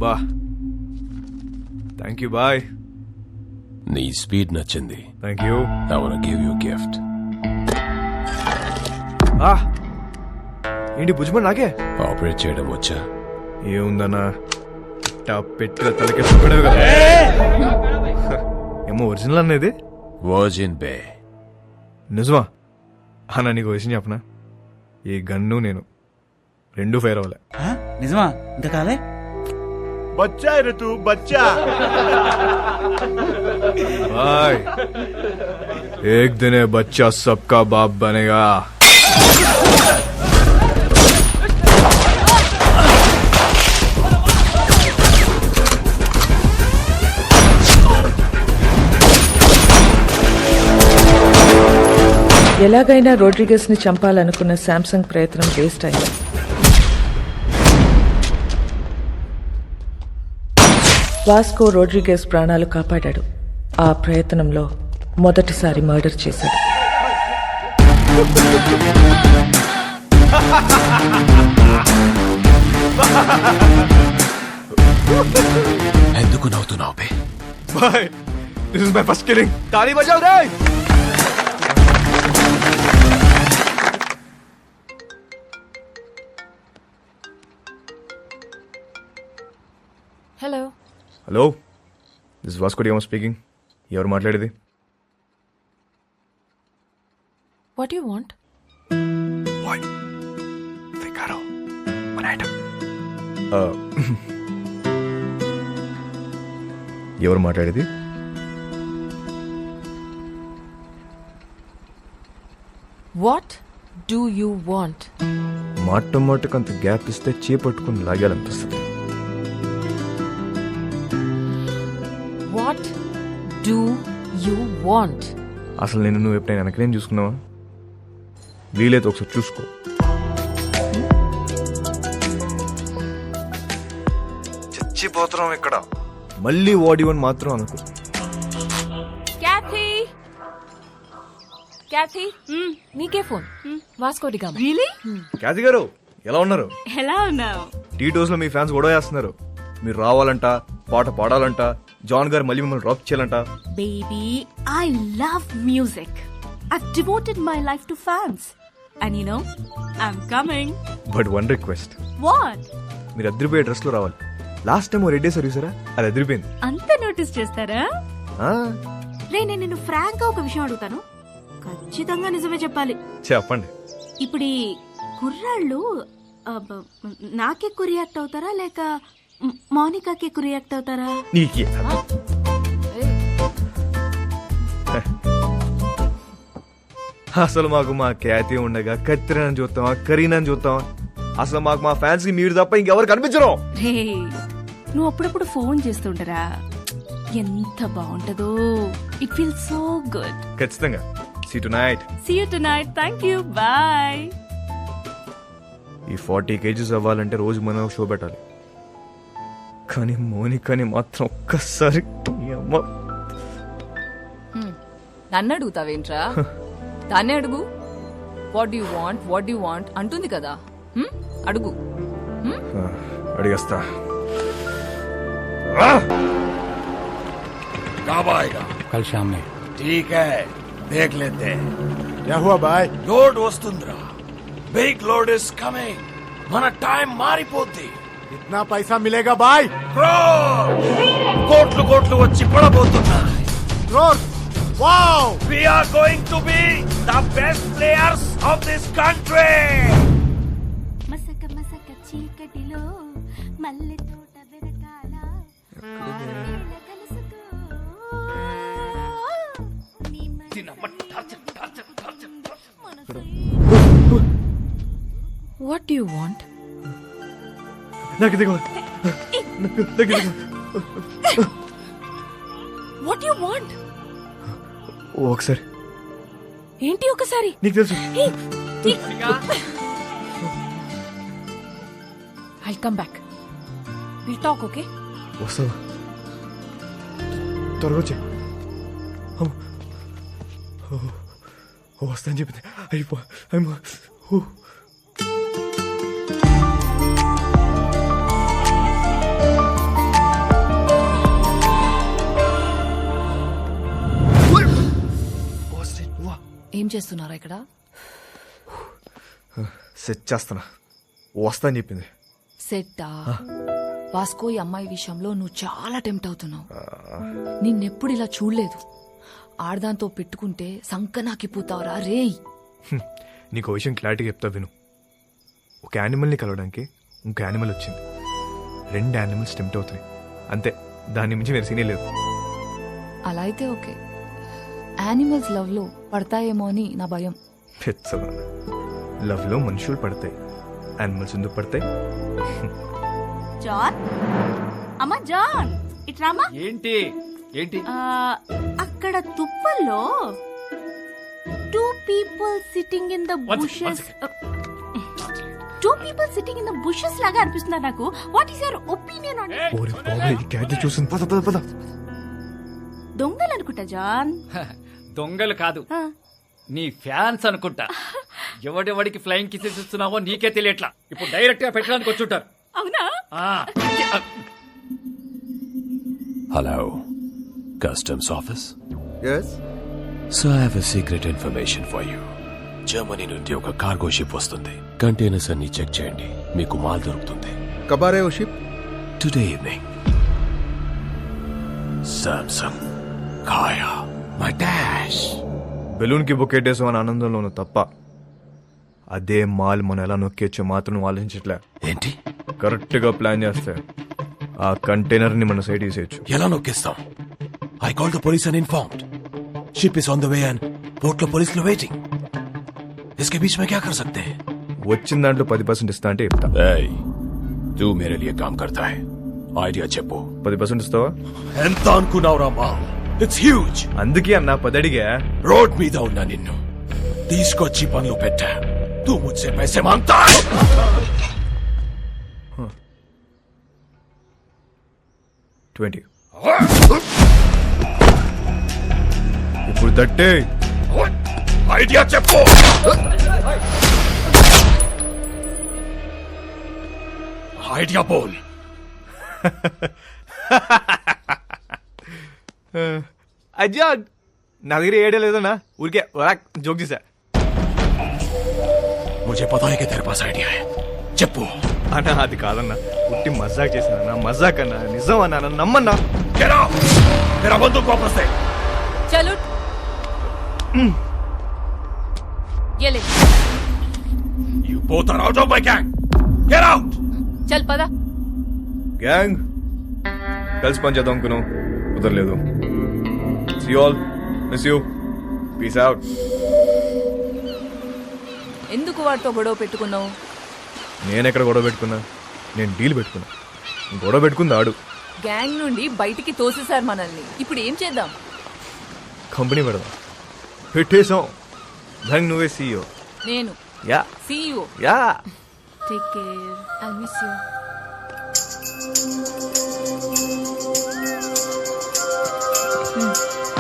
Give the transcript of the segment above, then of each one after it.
బా thank you bye. నీ speed నచ్చింది. Thank you. I wanna give you a gift. ఏంటి భుజమని నాకే ఆపరేట్ చేయడం వచ్చా? ఏముందన్నా పెట్టిన తలకి పడేవి కదా. ఏమో ఒరిజినల్ అనేది వర్జిన్ బే. నిజమా అన్న? నీకు విషయం చెప్పనా, ఈ గన్ను నేను రెండు ఫైర్ అవ్వలే. నిజమా? ఇంకా కాలే బచ్చా రే తూ బచ్చా. भाई एक दिन ये बच्चा सबका बाप बनेगा. ఎలాగైనా రోడ్రిగస్ ని చంపాలనుకున్న శాంసంగ్ ప్రయత్నం వేస్ట్ అయింది. వాస్కో రోడ్రిగస్ ప్రాణాలు కాపాడాడు. ఆ ప్రయత్నంలో మొదటిసారి మర్డర్ చేశాడు. ఎందుకు నవ్వుతున్నావు బే? Bye. This is my first killing. ताली बजाओ रे. Hello hello, this Vasco da Gama speaking. ఎవరు మాట్లాడేది? What you want? ఎవరు మాట్లాడేది? What do you want? మాటకు అంత గ్యాప్ ఇస్తే చేపట్టుకుని లాగాలనిపిస్తుంది. What do you want? అసలు నేను నువ్వు ఎప్పుడైనా వెనకనేం చూసుకున్నావా? వీలైతే ఒకసారి చూసుకో. చచ్చిపోతున్నాం ఇక్కడ. మళ్ళీ వాడివని మాత్రం అనుకో. క్యాథీ క్యాథీ నీకే phone. Vasco da Gama. Really? Cathy గారు ఎలా ఉన్నారు? ఎలా ఉన్నావు? టీటోస్ లో మీ ఫ్యాన్స్ గొడవ చేస్తున్నారు. మీరు రావాలంట, పాట పాడాలంట, జాన్ గారు మళ్ళీ మిమ్మల్ని డ్రాప్ చేయాలంట. Baby, I love music. I've devoted my life to fans. And you know, I'm coming. But one request. What? మీరు అదిరిపోయే డ్రెస్ లో రావాలి. లాస్ట్ టైం రెడ్ డే సర్వీసరా, అది అదిరిపోయింది. అంత నోటీస్ చేస్తారా? రే, నేను నిన్ను ఫ్రాంక్ గా ఒక విషయం అడుగుతాను, ఖచ్చితంగా నిజమే చెప్పాలి. చెప్పండి. ఇప్పుడు ఈ కుర్రాళ్ళు నాకెక్కువ రియాక్ట్ అవుతారా లేక మౌనికాకి ఎక్కువ రియాక్ట్ అవుతారా? నీకే అసలు మాకు మా ఖ్యాతి ఉండగా కత్తిరని చూస్తావా, కరీనని చూస్తావా? అసలు మాకు మా ఫ్యాన్స్ కి మీరు తప్ప ఇంకెవరు కనిపించరు. రే, నువ్వు అప్పుడప్పుడు ఫోన్ చేస్తుంటారా? ఎంత బాగుంటదో. It feel so good. ఖచ్చితంగా. See tonight. See you tonight. Thank you. Bye. ఈ 40 kgs అవ్వాలంటే రోజు మనం షో పెట్టాలి. కానీ మోనికాని మాత్రం ఒక్కసారి నన్ను అడుగుతావేంట్రా? దాన్నే అడుగు. వాట్ యు వాంట్ అంటుంది కదా, అడుగు. అడిగేస్తా. कब आएगा? కల్ షామ్ మే. ठीक है, देख लेते हैं. क्या हुआ भाई? लोड वस्तुंद्रा, बिग लोड इज कमिंग. మన టైం మారిపోద్ది. कितना पैसा मिलेगा भाई? కోట్లు కోట్లు వచ్చి పడబోతున్నాయి. Crore. Wow! We are going to be the best players of this country. మసక మసక చీకటిలో మల్లె తోట వెనకాల వాట్ యు వాంట్? నాకు దిగు. What you want? ఒకసారి. ఏంటి ఒకసారి? నీకు తెలుసు. I'll come back. We'll talk, okay? వస్తావా? త్వరగా వచ్చే. వస్తా అని చెప్పింది. ఏం చేస్తున్నారా ఇక్కడ? సెట్ చేస్తానా, వస్తా అని చెప్పింది. సెట్టా? వాస్కో ఈ అమ్మాయి విషయంలో నువ్వు చాలా టెంప్ట్ అవుతున్నావు. నిన్నెప్పుడు ఇలా చూడలేదు. ఆడదాంతో పెట్టుకుంటే సంకనాకిపోతావురా రేయ్. నీకు విషయం క్లారిటీగా చెప్తా విను. ఒక యానిమల్ని కలవడానికి ఇంకో యానిమల్ వచ్చింది. 2 యానిమల్స్ టెంప్ట్ అవుతాయి అంతే, దాని మించి వేరే సీనే లేదు. అలా అయితే ఓకే. యానిమల్స్ లవ్ లో పడతాయేమో అని నా భయం. పెచ్చదా, లవ్ లో మనుషులు పడతాయి, యానిమల్స్ ఎందుకు పడతాయి? జాన్ అమ్మా, జాన్ ఇట్రామా. ఏంటి ఏంటి? అక్కడ తుప్పల్లో 2 people sitting in the bushes. 2 people sitting in the bushes లాగా అనిపిస్తున్నారు నాకు. What is your opinion on it? ఓరే బాబాయ్, ఈ క్యాట్ చూసింది. పద పద పద. దొంగలు అనుకుంటా జాన్. దొంగలు కాదు, నీ ఫ్యాన్స్ అనుకుంటా. ఎవడెవడికి ఫ్లయింగ్ కిసెస్ ఇస్తున్నావో నీకే తెలియట్లా. ఇప్పుడు డైరెక్ట్ గా పెట్టడానికి వచ్చుంటారు. అవునా? Hello, Customs Office. Yes? So I have a secret information for you. Germany నుండి ఒక కార్గో షిప్ వస్తుంది. కంటైనర్స్ అన్ని చెక్ చేయండి, మీకు మాల్ దొరుకుతుంది. కబారే ఓ షిప్? Today evening. సామ్సంగ్ కాయా మై డాష్. బెలూన్ కి బొక్కెట్టేసాం అని ఆనందంలో ఉన్న తప్ప అదే మాల్ మనం ఎలా నొక్కేచ్చో మాత్రం నువ్వు ఆలోచించట్లే. ఏంటి? కరెక్ట్ గా ప్లాన్ చేస్తే ఆ కంటైనర్ ని మన సైడ్ తీసేయచ్చు. ఎలా నొక్కేస్తాం? I call the police and informed. Ship is on the way and port లో పోలీసులు వెయిటింగ్. इसके बीच में क्या कर सकते हैं? వచ్చిన దాంట్లో 10% ఇస్తా అంటే చెప్తా. Hey, तू मेरे लिए काम करता है. ఐడియా చెప్పు. 10% ఇస్తావా? ఎంత అనుకున్నావురా మా? It's huge. అందుకే అన్న 10 అడిగా. రోడ్ మీద ఉన్నా నిన్ను తీసుకొచ్చి పనులు పెట్టా. తూ ముझसे पैसे मांगता है. Huh. 20. ఇప్పుడు 30. ఐడియా చెప్పు. ఐడియా బోల్. అజ్జా, నా దగ్గర ఏడే లేదన్నా, ఊరికే జోక్ చేశా. मुझे पता है कि तेरे पास आइडिया है. చెప్పు. అన్నా అది కాదన్నా, పుట్టి మజాక్ చేశానన్నా. మజాక్ అన్నా, నిజం అన్నా, నన్ను నమ్మన్నా. Get out! तेरा बंदूक वापस दे. చలో ये ले. You both are out of my gang. Get out! చల్ పద. గ్యాంగ్ కలిసి పని చేద్దాం అనుకున్నాం, కుదరలేదు. See you all. Miss you. Peace out. ఎందుకు వాడితో గొడవ పెట్టుకున్నావు? నేనెక్కడ గొడవ పెట్టుకున్నా? నేను డీల్ పెట్టుకున్నా. గొడవ పెట్టుకుంది ఆడు. గ్యాంగ్ నుండి బయటికి తోసేశారు మనల్ని. ఇప్పుడు ఏం చేద్దాం? కంపెనీ పెడదాం. పెట్టేశాం. దానికి నువ్వే CEO. నేను yeah CEO. Yeah. Take care. I miss you.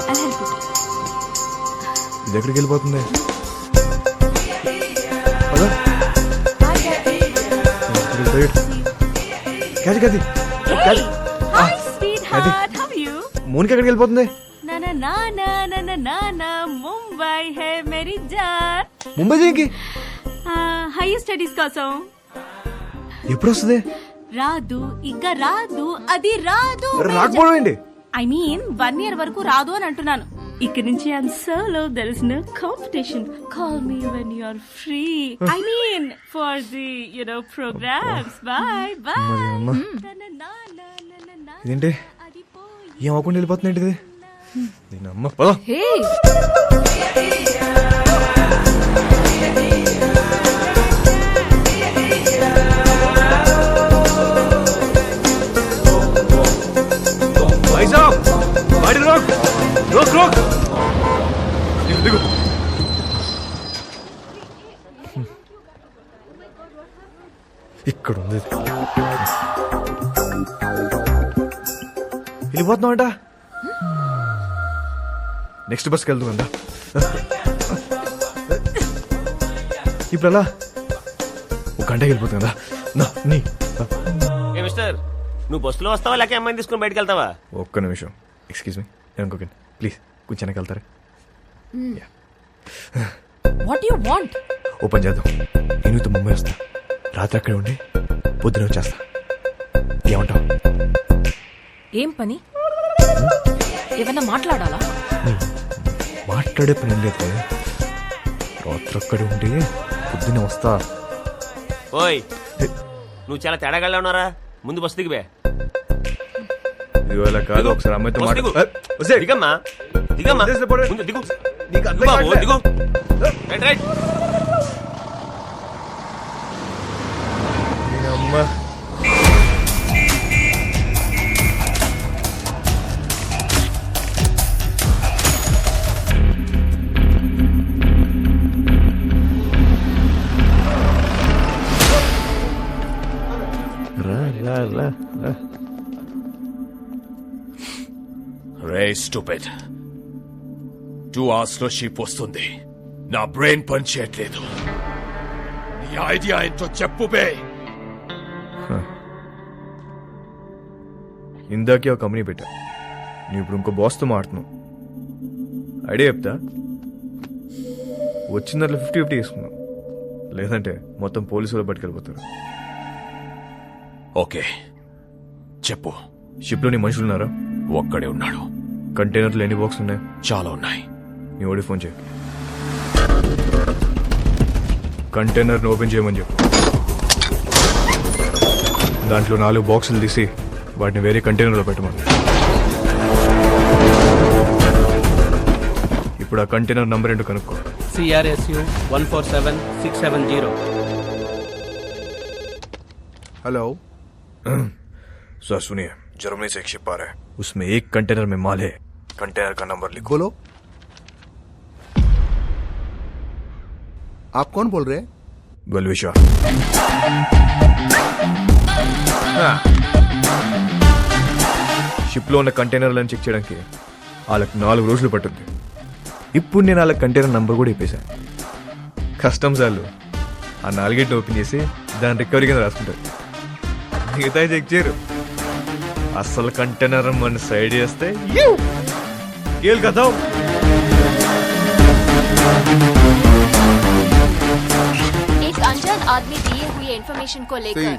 I'll help you. ఇది ఎక్కడికి వెళ్ళిపోతుంది? పద. క్యాది క్యాది Hey, hi sweetheart. How are you? మోనికి ఎక్కడికి వెళ్ళిపోతుంది? ना ना ना ना ना ना ना ना मुंबई है मेरी जान. ముంబై దేనికి? హైయర్ స్టడీస్ కోసం. ఎప్పుడు వస్తుంది? రాదు, ఇంకా రాదు, అది రాదు. రాకపోవడం ఏంటి? ఐ మీన్ 1 year వరకు రాదు అని అంటున్నాను. ఇక్కడి నుంచి I'm solo, there is no competition. Call me when you are free. I mean for the programmes. Bye bye. ఇదేంటి ఏం అవ్వకుండా వెళ్ళిపోతుంది ఏంటిది? నేను అమ్మ పద. హే भाई साहब, गाड़ी रोक रोक रोक. देखो ఇక్కడ ఉంది. వెళ్ళిపోతున్నామంట. నెక్స్ట్ బస్కి వెళ్తుందా? ఇప్పుడు అలా 1 గంటకి వెళ్ళిపోతుందా? నీ మిస్టర్, నువ్వు బస్సులో వస్తావా లేక అమ్మాయిని తీసుకుని బయటకు వెళ్తావా? ఒక్క నిమిషం, ఎక్స్క్యూజ్ మీ, నేను ఇంకొక ప్లీజ్ కొంచెం వెనక్కి వెళ్తారా? What do you want? Open చేద్దాం. నేను ముంబై వస్తా, రాత్రి అక్కడే ఉండి పొద్దున వచ్చేస్తా. ఏమంటావు? ఏం పని? ఏమన్నా మాట్లాడాలా? మాట్లాడే పని లేదు, రాత్రి అక్కడే ఉండి పొద్దున వస్తా. ఓయ్ నువ్వు చాలా తేడాగా ఉన్నారా, ముందు బస్సు దిగివే. ఇవాళ కాదు, ఒకసారి అమ్మాయితో బస్సు దిగు. మాట్లాడు. దిగమ్మా దిగమ్మా, ముందు దిగు. నీకు దిగు బాబు, దిగు. Right right. అమ్మా రే స్టూపిడ్, 2 hours లో షిప్ వస్తుంది. నా బ్రెయిన్ పని చేయట్లేదు. నీ ఐడియా ఏంటో చెప్పు బే. ఇందాకే ఒక కంపెనీ పెట్టా, నువ్వు ఇప్పుడు ఇంకో బాస్తో మాడుతున్నావు. ఐడియా చెప్తా, వచ్చిన దాంట్లో 50-50 తీసుకున్నావు, లేదంటే మొత్తం పోలీసులు పట్టుకెళ్ళిపోతారు. ఓకే చెప్పు. షిప్లో నీ మనుషులు ఉన్నారా? ఒక్కడే ఉన్నాడు. కంటైనర్లు ఎన్ని బాక్స్ ఉన్నాయి? చాలా ఉన్నాయి. నీ ఓడి ఫోన్ చేయి, కంటైనర్ని ఓపెన్ చేయమని చెప్పు. దాంట్లో 4 బాక్సులు తీసి వాటిని వేరే కంటైనర్లో పెట్టమని. ఇప్పుడు ఆ కంటైనర్ నంబర్ ఏంటో కనుక్కో. CRSU 147670. हेलो सर सुनिए, जर्मनी से एक शिप आ रहा है, उसमें एक कंटेनर में माल है. कंटेनर का नंबर लिखो. लो. आप कौन बोल रहे हैं? बलविशा. షిప్ లో ఉన్న కంటైనర్లను చెక్ చేయడానికి వాళ్ళకి 4 రోజులు పట్టుద్ది. ఇప్పుడు నేను వాళ్ళ కంటైనర్ నంబర్ కూడా ఇప్పేశాను. కస్టమ్స్ వాళ్ళు ఆ 4 ఓపెన్ చేసి దాని రికవరీ కింద రాసుకుంటారు, మిగతా చెక్ చేయరు. అసలు కంటైనర్ మన సైడ్ చేస్తే కేల్ కదా. एक अनजान आदमी दिए हुए इन्फॉर्मेशन को लेकर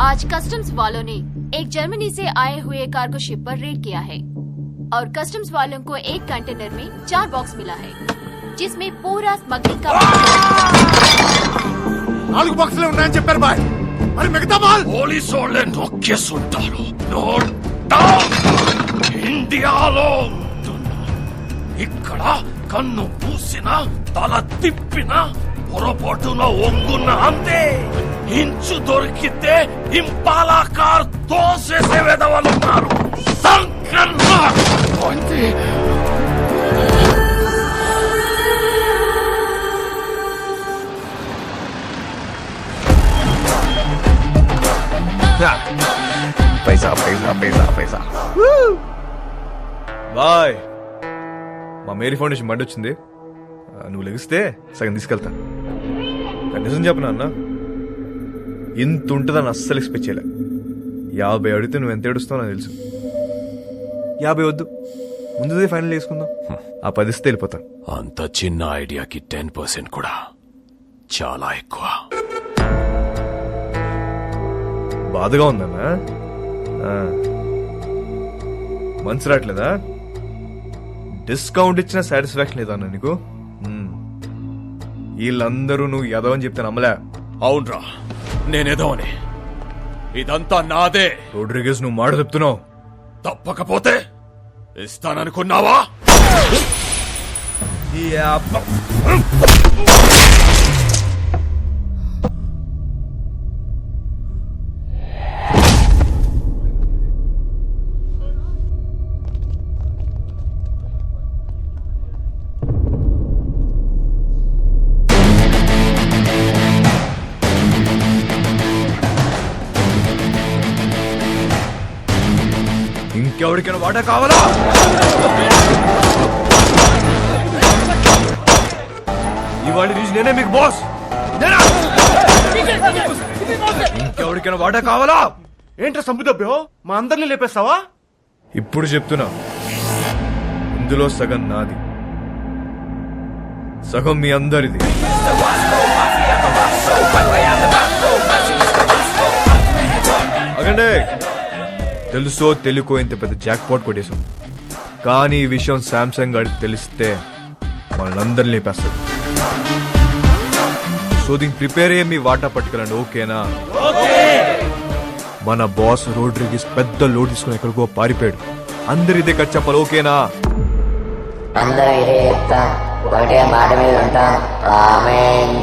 आज कस्टम्स वालों ने एक जर्मनी से आए हुए कार्गो शिप पर रेड किया है और कस्टम्स वालों को एक कंटेनर में 4 बॉक्स मिला है, जिसमें पूरा स्मगलिंग का 4 బాక్సులే ఉన్నాయని చెప్పారు బాయ్, మరి మిగతా మాల్? పోలీసు వాళ్ళే నొక్కేస్తుంటారు. Note down. ఇండియాలో ఇక్కడ కన్ను పూసిన తల తిప్పిన పొరపాటున ఒంగున్న అంతే. ఇంచు దొరికితే ఇంపాలా కార్ తోసేసే వెదవలున్నారు. సంకన్నా पैसा पैसा पैसा पैसा. బాయ్, మా మేరీ ఫౌండేషన్ బండి వచ్చింది, నువ్వు లెగిస్తే సగం తీసుకెళ్తా. నిజం చెప్పనా అన్న, ఇంత ఉంటుందని అస్సలు ఎక్స్పెక్ట్ చేయలే. 50 అడిగితే నువ్వు ఎంత ఏడుస్తావు నాకు తెలుసు. 50 వద్దు, ముందుదే ఫైనల్ చేసుకుందాం. ఆ 10 ఇస్తే వెళ్ళిపోతా. అంత చిన్న ఐడియాకి 10% కూడా చాలా ఎక్కువ. బాధగా ఉందన్నా, మనసు రావట్లేదా? డిస్కౌంట్ ఇచ్చిన సాటిస్ఫాక్షన్ లేదా అన్న నీకు? వీళ్ళందరూ నువ్వు ఎదవని చెప్తే నమ్మలే. అవునరా, నేనేదోని. ఇదంతా నాదే. రోడ్రిగేస్, నువ్వు మాట చెప్తున్నావు. తప్పకపోతే ఇస్తాననుకున్నావా? ఇంకెవరికైనా వాటా కావాలా? ఇవాళ నుంచి నేనే మీకు బాస్. ఇంకెవరికైనా వాటా కావాలా? ఏంట్రా సంపుదబ్బో, మా అందరినీ లేపేస్తావా? ఇప్పుడు చెప్తున్నా, ఇందులో సగం నాది. సగం మీ అందరిది. అగండి, తెలుసో తెలుకో ఇంత పెద్ద జాక్ పాట్ కొట్టేశాం. కానీ ఈ విషయం శాంసంగ్ గారికి తెలిస్తే మనందరినీ లేపేస్తాడు. సో దీనికి ప్రిపేర్ అయ్యే మీ వాటా పట్టుకెళ్ళండి, ఓకేనా? మన బాస్ రోడ్రిగిస్ పెద్ద లోడ్ తీసుకుని ఎక్కడికో పారిపోయాడు. అందరి ఇదే కట్ చెప్పాలి, ఓకేనా? అందరూ ఇదే చెప్తాం, ఒకటే మాట మీద ఉంటాం. ఆమేన్.